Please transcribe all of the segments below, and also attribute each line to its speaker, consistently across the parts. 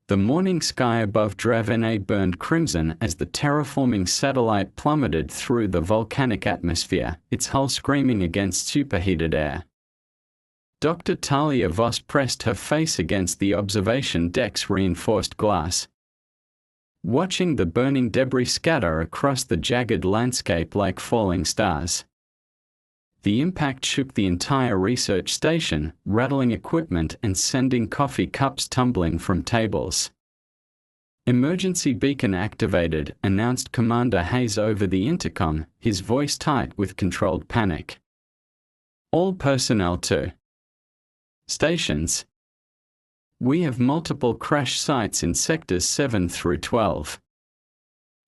Speaker 1: The morning sky above Dravene burned crimson as the terraforming satellite plummeted through the volcanic atmosphere, its hull screaming against superheated air. Dr. Talia Voss pressed her face against the observation deck's reinforced glass, watching the burning debris scatter across the jagged landscape like falling stars. The impact shook the entire research station, rattling equipment and sending coffee cups tumbling from tables. "Emergency beacon activated," announced Commander Hayes over the intercom, his voice tight with controlled panic. "All personnel to stations. We have multiple crash sites in sectors 7 through 12.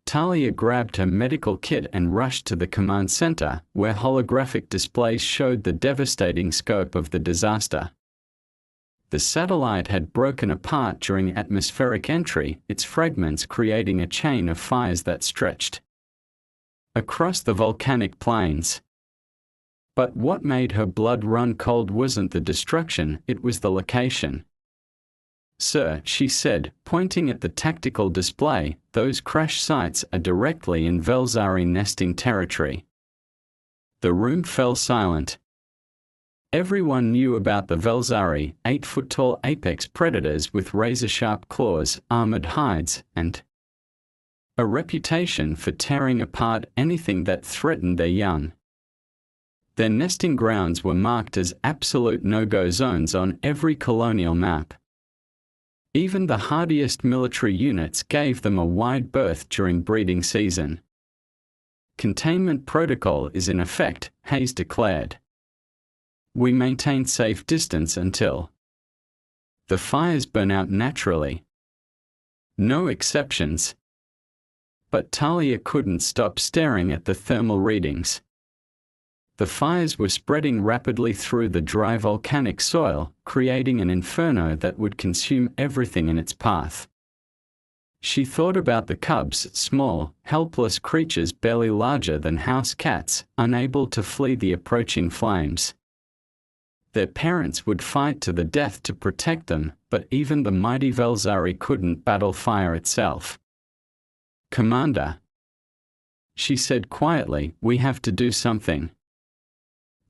Speaker 1: Talia grabbed her medical kit and rushed to the command center, where holographic displays showed the devastating scope of the disaster. The satellite had broken apart during atmospheric entry, its fragments creating a chain of fires that stretched across the volcanic plains. But what made her blood run cold wasn't the destruction, it was the location. "Sir," she said, pointing at the tactical display, "those crash sites are directly in Velzari nesting territory." The room fell silent. Everyone knew about the Velzari, 8-foot-tall apex predators with razor-sharp claws, armored hides, and a reputation for tearing apart anything that threatened their young. Their nesting grounds were marked as absolute no-go zones on every colonial map. Even the hardiest military units gave them a wide berth during breeding season. "Containment protocol is in effect," Hayes declared. "We maintain safe distance until the fires burn out naturally. No exceptions." But Talia couldn't stop staring at the thermal readings. The fires were spreading rapidly through the dry volcanic soil, creating an inferno that would consume everything in its path. She thought about the cubs, small, helpless creatures barely larger than house cats, unable to flee the approaching flames. Their parents would fight to the death to protect them, but even the mighty Velzari couldn't battle fire itself. "Commander," she said quietly, "we have to do something.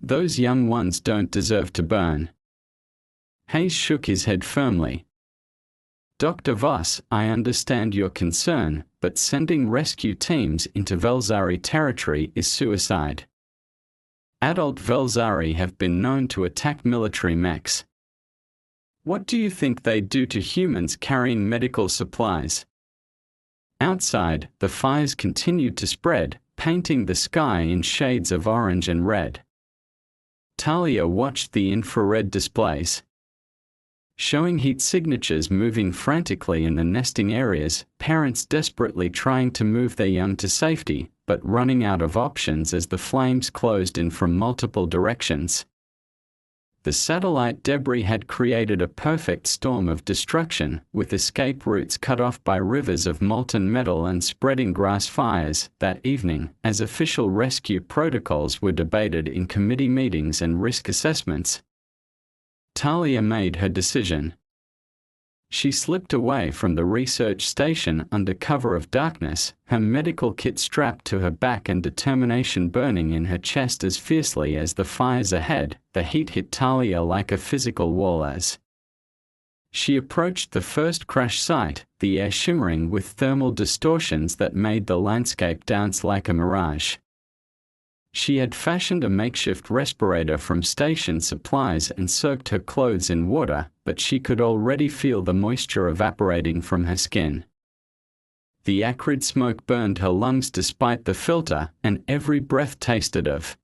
Speaker 1: Those young ones don't deserve to burn." Hayes shook his head firmly. "Dr. Voss, I understand your concern, but sending rescue teams into Velzari territory is suicide. Adult Velzari have been known to attack military mechs. What do you think they'd do to humans carrying medical supplies?" Outside, the fires continued to spread, painting the sky in shades of orange and red. Talia watched the infrared displays, showing heat signatures moving frantically in the nesting areas, parents desperately trying to move their young to safety, but running out of options as the flames closed in from multiple directions. The satellite debris had created a perfect storm of destruction, with escape routes cut off by rivers of molten metal and spreading grass fires. That evening, as official rescue protocols were debated in committee meetings and risk assessments, Talia made her decision. She slipped away from the research station under cover of darkness, her medical kit strapped to her back and determination burning in her chest as fiercely as the fires ahead. The heat hit Talia like a physical wall as she approached the first crash site, the air shimmering with thermal distortions that made the landscape dance like a mirage. She had fashioned a makeshift respirator from station supplies and soaked her clothes in water, but she could already feel the moisture evaporating from her skin. The acrid smoke burned her lungs despite the filter, and every breath tasted of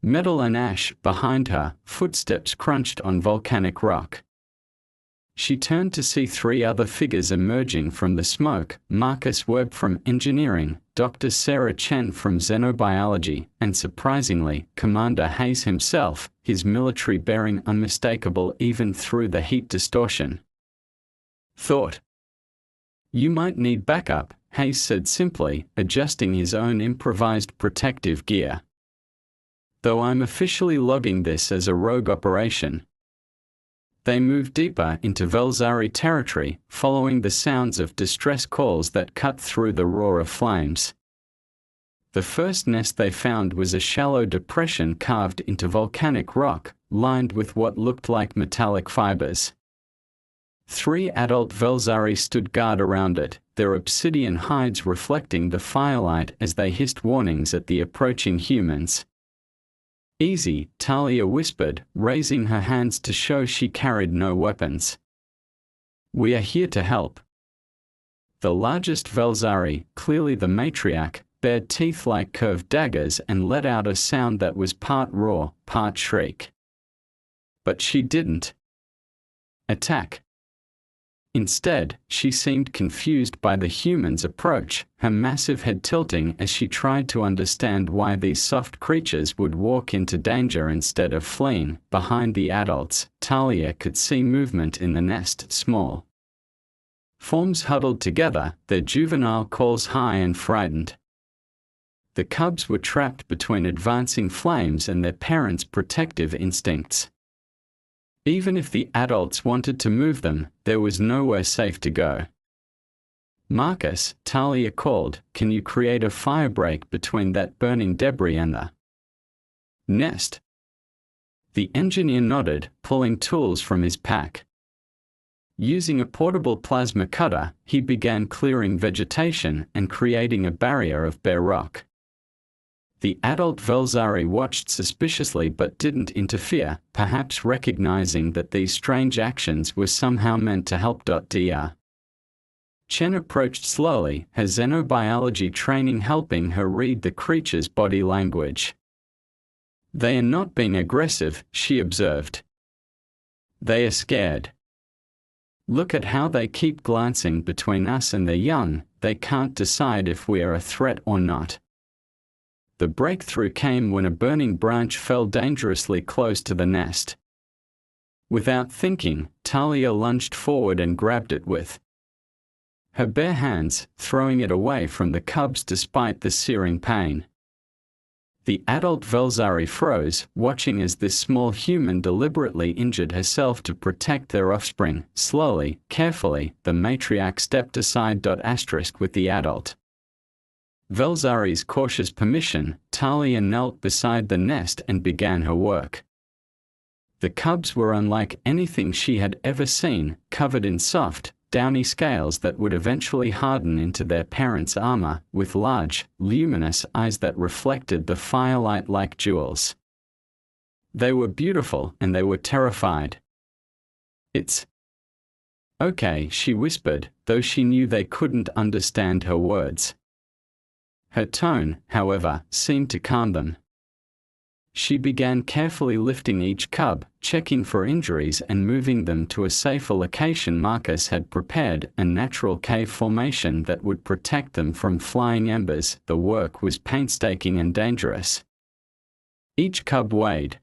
Speaker 1: metal and ash. Behind her, footsteps crunched on volcanic rock. She turned to see 3 other figures emerging from the smoke: Marcus Webb from engineering, Dr. Sarah Chen from xenobiology, and surprisingly, Commander Hayes himself, his military bearing unmistakable even through the heat distortion. "Thought you might need backup," Hayes said simply, adjusting his own improvised protective gear. "Though I'm officially logging this as a rogue operation." They moved deeper into Velzari territory, following the sounds of distress calls that cut through the roar of flames. The first nest they found was a shallow depression carved into volcanic rock, lined with what looked like metallic fibers. 3 adult Velzari stood guard around it, their obsidian hides reflecting the firelight as they hissed warnings at the approaching humans. "Easy," Talia whispered, raising her hands to show she carried no weapons. "We are here to help." The largest Velzari, clearly the matriarch, bared teeth like curved daggers and let out a sound that was part roar, part shriek. But she didn't attack. Instead, she seemed confused by the humans' approach, her massive head tilting as she tried to understand why these soft creatures would walk into danger instead of fleeing. Behind the adults, Talia could see movement in the nest, small forms huddled together, their juvenile calls high and frightened. The cubs were trapped between advancing flames and their parents' protective instincts. Even if the adults wanted to move them, there was nowhere safe to go. "Marcus," Talia called, "can you create a firebreak between that burning debris and the nest?" The engineer nodded, pulling tools from his pack. Using a portable plasma cutter, he began clearing vegetation and creating a barrier of bare rock. The adult Velzari watched suspiciously but didn't interfere, perhaps recognizing that these strange actions were somehow meant to help. Dr. Chen approached slowly, her xenobiology training helping her read the creature's body language. "They are not being aggressive," she observed. "They are scared. Look at how they keep glancing between us and their young, they can't decide if we are a threat or not." The breakthrough came when a burning branch fell dangerously close to the nest. Without thinking, Talia lunged forward and grabbed it with her bare hands, throwing it away from the cubs despite the searing pain. The adult Velzari froze, watching as this small human deliberately injured herself to protect their offspring. Slowly, carefully, the matriarch stepped aside. With the adult Velzari's cautious permission, Talia knelt beside the nest and began her work. The cubs were unlike anything she had ever seen, covered in soft, downy scales that would eventually harden into their parents' armor, with large, luminous eyes that reflected the firelight like jewels. They were beautiful and they were terrified. "It's okay," she whispered, though she knew they couldn't understand her words. Her tone, however, seemed to calm them. She began carefully lifting each cub, checking for injuries and moving them to a safer location. Marcus had prepared a natural cave formation that would protect them from flying embers. The work was painstaking and dangerous. Each cub weighed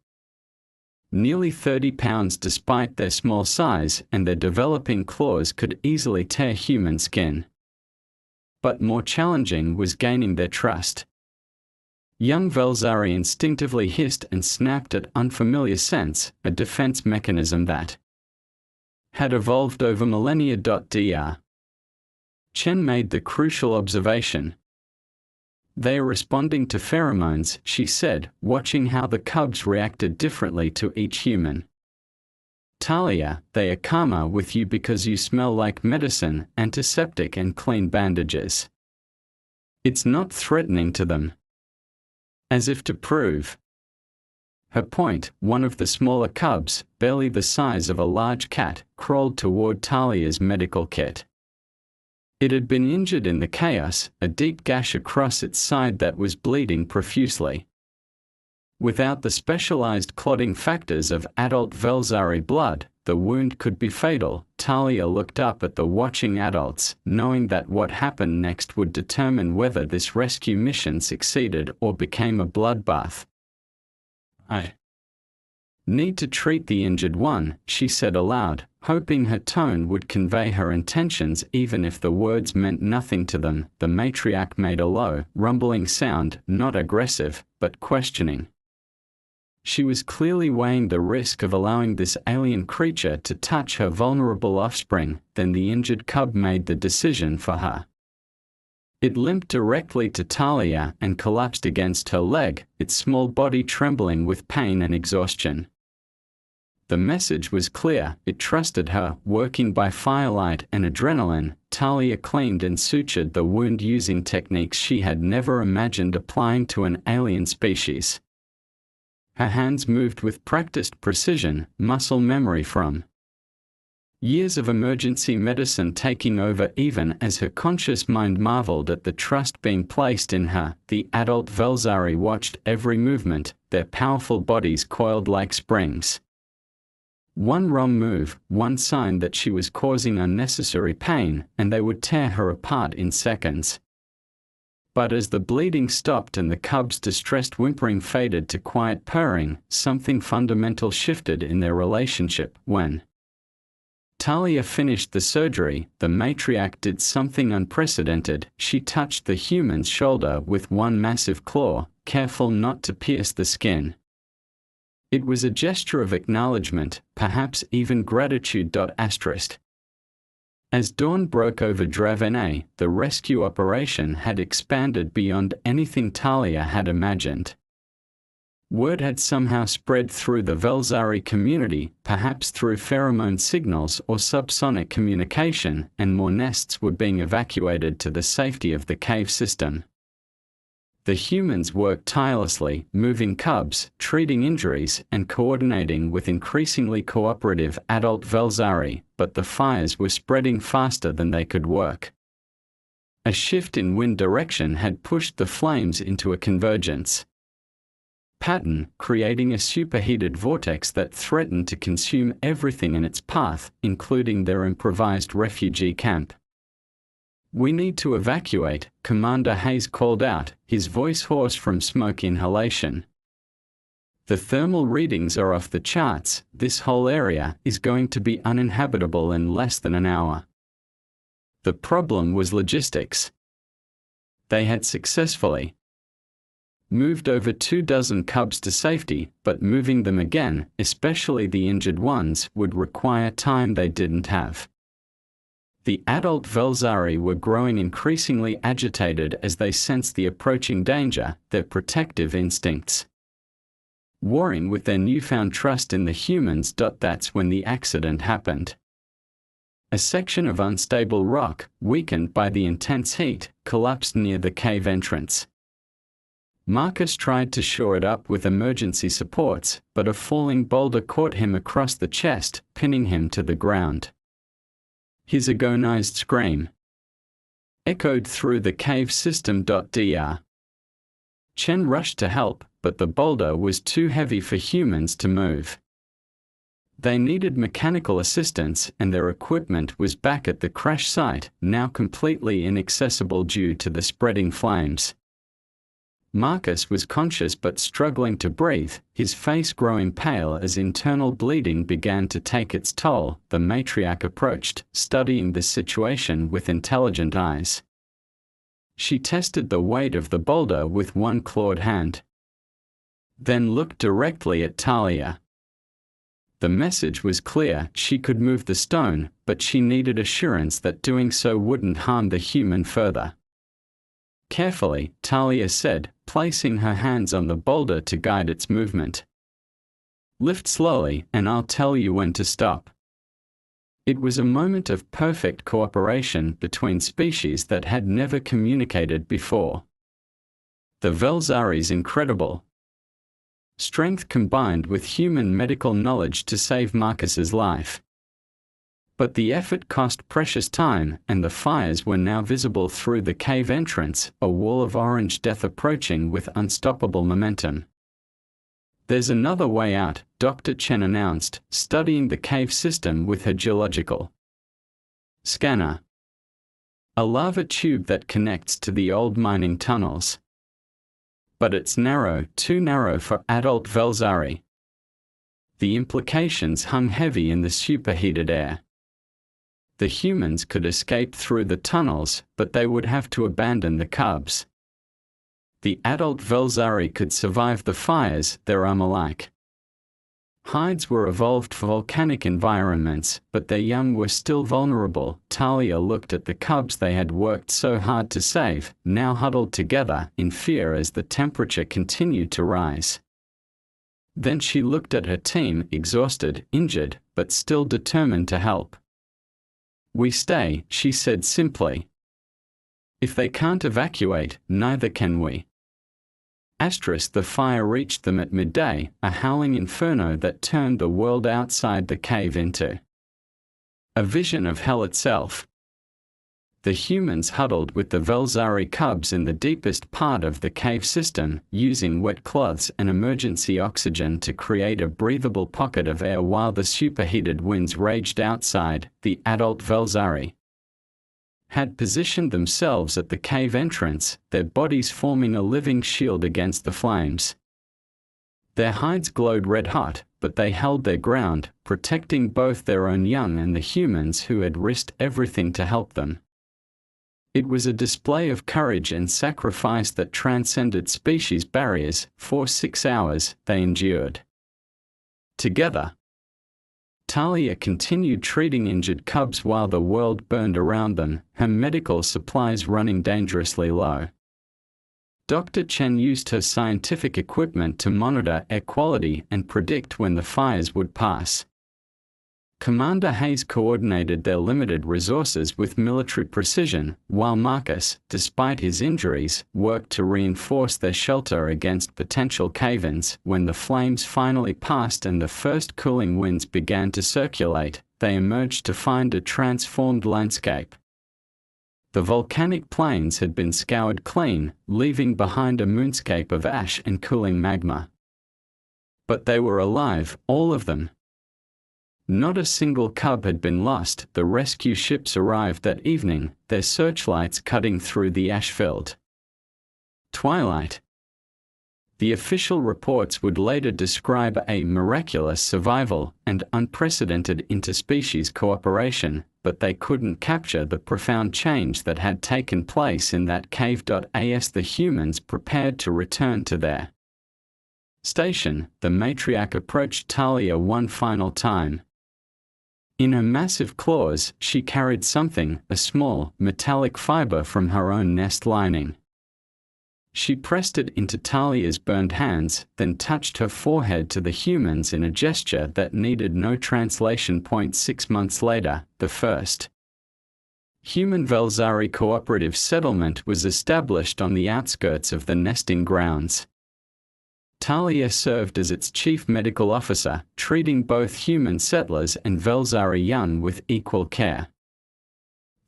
Speaker 1: nearly 30 pounds despite their small size, and their developing claws could easily tear human skin. But more challenging was gaining their trust. Young Velzari instinctively hissed and snapped at unfamiliar scents, a defense mechanism that had evolved over millennia. Dr. Chen made the crucial observation. "They are responding to pheromones," she said, watching how the cubs reacted differently to each human. "Talia, they are calmer with you because you smell like medicine, antiseptic and clean bandages. It's not threatening to them." As if to prove her point, one of the smaller cubs, barely the size of a large cat, crawled toward Talia's medical kit. It had been injured in the chaos, a deep gash across its side that was bleeding profusely. Without the specialized clotting factors of adult Velzari blood, the wound could be fatal. Talia looked up at the watching adults, knowing that what happened next would determine whether this rescue mission succeeded or became a bloodbath. "I need to treat the injured one," she said aloud, hoping her tone would convey her intentions even if the words meant nothing to them. The matriarch made a low, rumbling sound, not aggressive, but questioning. She was clearly weighing the risk of allowing this alien creature to touch her vulnerable offspring. Then the injured cub made the decision for her. It limped directly to Talia and collapsed against her leg, its small body trembling with pain and exhaustion. The message was clear. It trusted her. Working by firelight and adrenaline, Talia cleaned and sutured the wound using techniques she had never imagined applying to an alien species. Her hands moved with practiced precision, muscle memory from years of emergency medicine taking over. Even as her conscious mind marveled at the trust being placed in her, the adult Velzari watched every movement, their powerful bodies coiled like springs. One wrong move, one sign that she was causing unnecessary pain, and they would tear her apart in seconds. But as the bleeding stopped and the cub's distressed whimpering faded to quiet purring, something fundamental shifted in their relationship. When Talia finished the surgery, the matriarch did something unprecedented. She touched the human's shoulder with one massive claw, careful not to pierce the skin. It was a gesture of acknowledgement, perhaps even gratitude. As dawn broke over Dravenei, the rescue operation had expanded beyond anything Talia had imagined. Word had somehow spread through the Velzari community, perhaps through pheromone signals or subsonic communication, and more nests were being evacuated to the safety of the cave system. The humans worked tirelessly, moving cubs, treating injuries, and coordinating with increasingly cooperative adult Velzari, but the fires were spreading faster than they could work. A shift in wind direction had pushed the flames into a convergence pattern, creating a superheated vortex that threatened to consume everything in its path, including their improvised refugee camp. "We need to evacuate," Commander Hayes called out, his voice hoarse from smoke inhalation. "The thermal readings are off the charts. This whole area is going to be uninhabitable in less than an hour." The problem was logistics. They had successfully moved over 24 cubs to safety, but moving them again, especially the injured ones, would require time they didn't have. The adult Velzari were growing increasingly agitated as they sensed the approaching danger, their protective instincts warring with their newfound trust in the humans. That's when the accident happened. A section of unstable rock, weakened by the intense heat, collapsed near the cave entrance. Marcus tried to shore it up with emergency supports, but a falling boulder caught him across the chest, pinning him to the ground. His agonized scream echoed through the cave system. Dr. Chen rushed to help, but the boulder was too heavy for humans to move. They needed mechanical assistance, and their equipment was back at the crash site, now completely inaccessible due to the spreading flames. Marcus was conscious but struggling to breathe, his face growing pale as internal bleeding began to take its toll. The matriarch approached, studying the situation with intelligent eyes. She tested the weight of the boulder with one clawed hand, then looked directly at Talia. The message was clear: she could move the stone, but she needed assurance that doing so wouldn't harm the human further. Carefully, Talia said, placing her hands on the boulder to guide its movement. "Lift slowly, and I'll tell you when to stop." It was a moment of perfect cooperation between species that had never communicated before. The Velzari's incredible strength combined with human medical knowledge to save Marcus's life. But the effort cost precious time, and the fires were now visible through the cave entrance, a wall of orange death approaching with unstoppable momentum. "There's another way out," Dr. Chen announced, studying the cave system with her geological scanner. "A lava tube that connects to the old mining tunnels. But it's narrow, too narrow for adult Velzari." The implications hung heavy in the superheated air. The humans could escape through the tunnels, but they would have to abandon the cubs. The adult Velzari could survive the fires, their armor-like Hides were evolved for volcanic environments, but their young were still vulnerable. Talia looked at the cubs they had worked so hard to save, now huddled together in fear as the temperature continued to rise. Then she looked at her team, exhausted, injured, but still determined to help. "We stay," she said simply. "If they can't evacuate, neither can we." The fire reached them at midday, a howling inferno that turned the world outside the cave into a vision of hell itself. The humans huddled with the Velzari cubs in the deepest part of the cave system, using wet cloths and emergency oxygen to create a breathable pocket of air while the superheated winds raged outside. The adult Velzari had positioned themselves at the cave entrance, their bodies forming a living shield against the flames. Their hides glowed red-hot, but they held their ground, protecting both their own young and the humans who had risked everything to help them. It was a display of courage and sacrifice that transcended species barriers. For 6 hours, they endured together. Talia continued treating injured cubs while the world burned around them, her medical supplies running dangerously low. Dr. Chen used her scientific equipment to monitor air quality and predict when the fires would pass. Commander Hayes coordinated their limited resources with military precision, while Marcus, despite his injuries, worked to reinforce their shelter against potential cave-ins. When the flames finally passed and the first cooling winds began to circulate, they emerged to find a transformed landscape. The volcanic plains had been scoured clean, leaving behind a moonscape of ash and cooling magma. But they were alive, all of them. Not a single cub had been lost. The rescue ships arrived that evening, their searchlights cutting through the ash-filled twilight. The official reports would later describe a miraculous survival and unprecedented interspecies cooperation, but they couldn't capture the profound change that had taken place in that cave. As the humans prepared to return to their station, the matriarch approached Talia one final time. In her massive claws, she carried something, a small, metallic fiber from her own nest lining. She pressed it into Talia's burned hands, then touched her forehead to the humans in a gesture that needed no translation. 6 months later, the first human Velzari cooperative settlement was established on the outskirts of the nesting grounds. Talia served as its chief medical officer, treating both human settlers and Velzari young with equal care.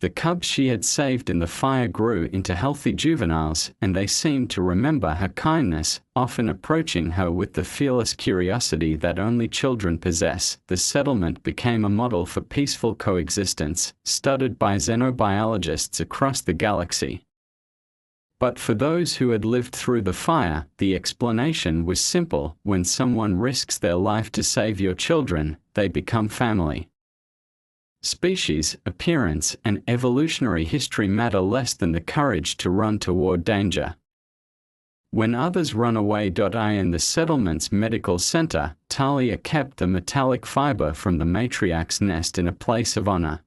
Speaker 1: The cubs she had saved in the fire grew into healthy juveniles, and they seemed to remember her kindness, often approaching her with the fearless curiosity that only children possess. The settlement became a model for peaceful coexistence, studied by xenobiologists across the galaxy. But for those who had lived through the fire, the explanation was simple: when someone risks their life to save your children, they become family. Species, appearance, and evolutionary history matter less than the courage to run toward danger. When others run away. In the settlement's medical center, Talia kept the metallic fiber from the matriarch's nest in a place of honor.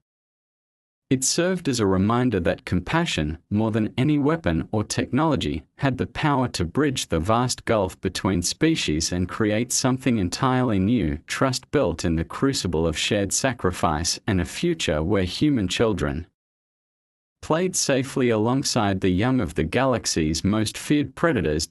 Speaker 1: It served as a reminder that compassion, more than any weapon or technology, had the power to bridge the vast gulf between species and create something entirely new. Trust built in the crucible of shared sacrifice, and a future where human children played safely alongside the young of the galaxy's most feared predators.